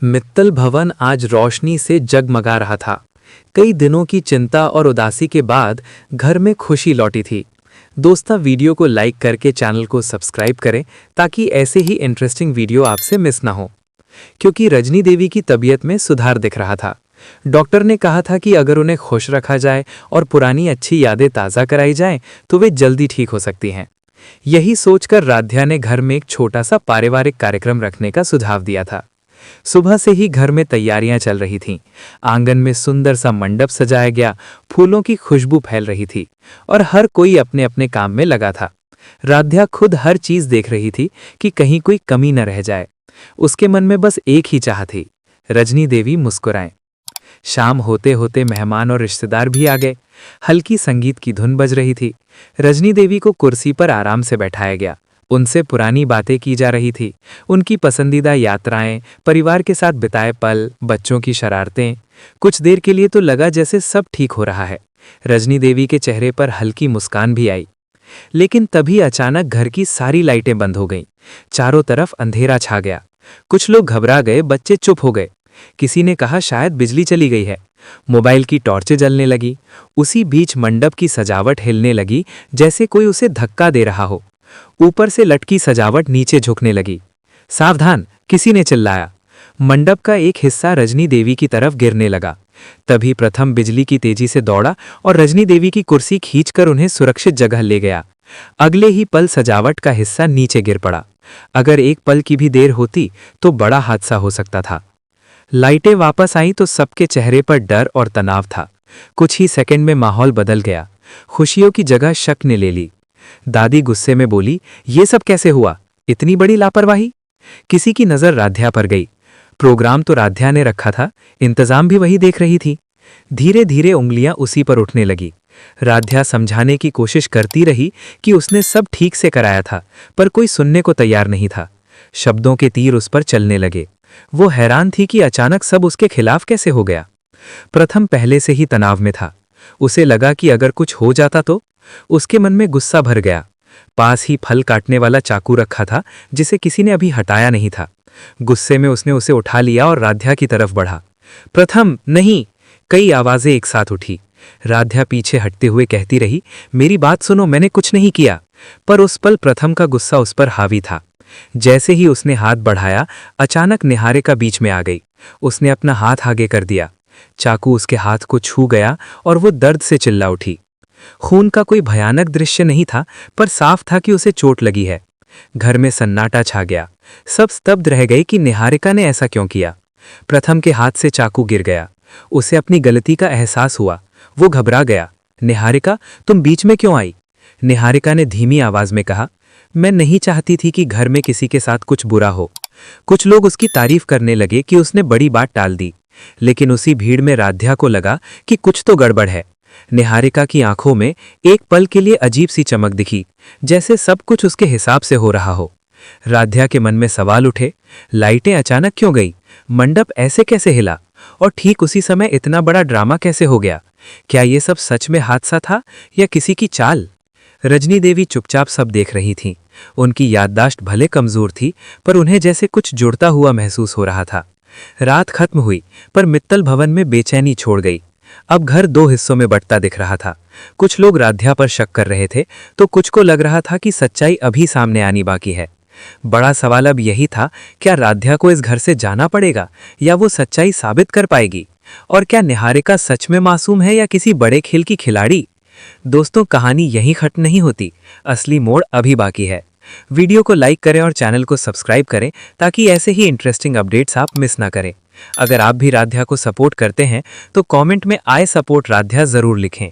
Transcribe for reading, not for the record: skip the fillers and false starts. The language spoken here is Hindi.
मित्तल भवन आज रोशनी से जगमगा रहा था। कई दिनों की चिंता और उदासी के बाद घर में खुशी लौटी थी। दोस्तों, वीडियो को लाइक करके चैनल को सब्सक्राइब करें ताकि ऐसे ही इंटरेस्टिंग वीडियो आपसे मिस ना हो। क्योंकि रजनी देवी की तबीयत में सुधार दिख रहा था। डॉक्टर ने कहा था कि अगर उन्हें खुश रखा जाए और पुरानी अच्छी यादें ताज़ा कराई जाएं तो वे जल्दी ठीक हो सकती हैं। यही सोचकर राध्या ने घर में एक छोटा सा पारिवारिक कार्यक्रम रखने का सुझाव दिया था। सुबह से ही घर में तैयारियां चल रही थीं। आंगन में सुंदर सा मंडप सजाया गया, फूलों की खुशबू फैल रही थी और हर कोई अपने अपने काम में लगा था। राध्या खुद हर चीज देख रही थी कि कहीं कोई कमी न रह जाए। उसके मन में बस एक ही चाह थी, रजनी देवी मुस्कुराएं। शाम होते होते मेहमान और रिश्तेदार भी आ गए। हल्की संगीत की धुन बज रही थी। रजनी देवी को कुर्सी पर आराम से बैठाया गया। उनसे पुरानी बातें की जा रही थी, उनकी पसंदीदा यात्राएं, परिवार के साथ बिताए पल, बच्चों की शरारतें। कुछ देर के लिए तो लगा जैसे सब ठीक हो रहा है। रजनी देवी के चेहरे पर हल्की मुस्कान भी आई। लेकिन तभी अचानक घर की सारी लाइटें बंद हो गईं। चारों तरफ अंधेरा छा गया। कुछ लोग घबरा गए, बच्चे चुप हो गए। किसी ने कहा शायद बिजली चली गई है। मोबाइल की टॉर्चें जलने लगी। उसी बीच मंडप की सजावट हिलने लगी, जैसे कोई उसे धक्का दे रहा हो। ऊपर से लटकी सजावट नीचे झुकने लगी। सावधान, किसी ने चिल्लाया। मंडप का एक हिस्सा रजनी देवी की तरफ गिरने लगा। तभी प्रथम बिजली की तेजी से दौड़ा और रजनी देवी की कुर्सी खींचकर उन्हें सुरक्षित जगह ले गया। अगले ही पल सजावट का हिस्सा नीचे गिर पड़ा। अगर एक पल की भी देर होती तो बड़ा हादसा हो सकता था। लाइटें वापस आईं तो सबके चेहरे पर डर और तनाव था। कुछ ही सेकंड में माहौल बदल गया। खुशियों की जगह शक ने ले ली। दादी गुस्से में बोली, ये सब कैसे हुआ? इतनी बड़ी लापरवाही? किसी की नजर राध्या पर गई। प्रोग्राम तो राध्या ने रखा था, इंतजाम भी वही देख रही थी। धीरे धीरे उंगलियां उसी पर उठने लगी। राध्या समझाने की कोशिश करती रही कि उसने सब ठीक से कराया था, पर कोई सुनने को तैयार नहीं था। शब्दों के तीर उस पर चलने लगे। वो हैरान थी कि अचानक सब उसके खिलाफ कैसे हो गया। प्रथम पहले से ही तनाव में था। उसे लगा कि अगर कुछ हो जाता तो। उसके मन में गुस्सा भर गया। पास ही फल काटने वाला चाकू रखा था, जिसे किसी ने अभी हटाया नहीं था। गुस्से में उसने उसे उठा लिया और राध्या की तरफ बढ़ा। प्रथम, नहीं! कई आवाजें एक साथ उठी। राध्या पीछे हटते हुए कहती रही, मेरी बात सुनो, मैंने कुछ नहीं किया। पर उस पल प्रथम का गुस्सा उस पर हावी था। जैसे ही उसने हाथ बढ़ाया, अचानक निहारिका बीच में आ गई। उसने अपना हाथ आगे कर दिया। चाकू उसके हाथ को छू गया और वो दर्द से चिल्ला उठी। खून का कोई भयानक दृश्य नहीं था, पर साफ था कि उसे चोट लगी है। घर में सन्नाटा छा गया। सब स्तब्ध रह गए कि निहारिका ने ऐसा क्यों किया। प्रथम के हाथ से चाकू गिर गया। उसे अपनी गलती का एहसास हुआ। वो घबरा गया। निहारिका, तुम बीच में क्यों आई? निहारिका ने धीमी आवाज में कहा, मैं नहीं चाहती थी कि घर में किसी के साथ कुछ बुरा हो। कुछ लोग उसकी तारीफ करने लगे कि उसने बड़ी बात टाल दी, लेकिन उसी भीड़ में राध्या को लगा कि कुछ तो गड़बड़ है। निहारिका की आंखों में एक पल के लिए अजीब सी चमक दिखी, जैसे सब कुछ उसके हिसाब से हो रहा हो। राध्या के मन में सवाल उठे, लाइटें अचानक क्यों गई? मंडप ऐसे कैसे हिला? और ठीक उसी समय इतना बड़ा ड्रामा कैसे हो गया? क्या ये सब सच में हादसा था या किसी की चाल? रजनी देवी चुपचाप सब देख रही थीं। उनकी याददाश्त भले कमजोर थी, पर उन्हें जैसे कुछ जुड़ता हुआ महसूस हो रहा था। रात खत्म हुई, पर मित्तल भवन में बेचैनी छोड़ गई। अब घर दो हिस्सों में बंटता दिख रहा था। कुछ लोग राध्या पर शक कर रहे थे, तो कुछ को लग रहा था कि सच्चाई अभी सामने आनी बाकी है। बड़ा सवाल अब यही था, क्या राध्या को इस घर से जाना पड़ेगा या वो सच्चाई साबित कर पाएगी? और क्या निहारिका सच में मासूम है या किसी बड़े खेल की खिलाड़ी? दोस्तों, कहानी यहीं खत्म नहीं होती। असली मोड़ अभी बाकी है। वीडियो को लाइक करें और चैनल को सब्सक्राइब करें ताकि ऐसे ही इंटरेस्टिंग अपडेट्स आप मिस ना करें। अगर आप भी राध्या को सपोर्ट करते हैं तो कमेंट में आई सपोर्ट राध्या जरूर लिखें।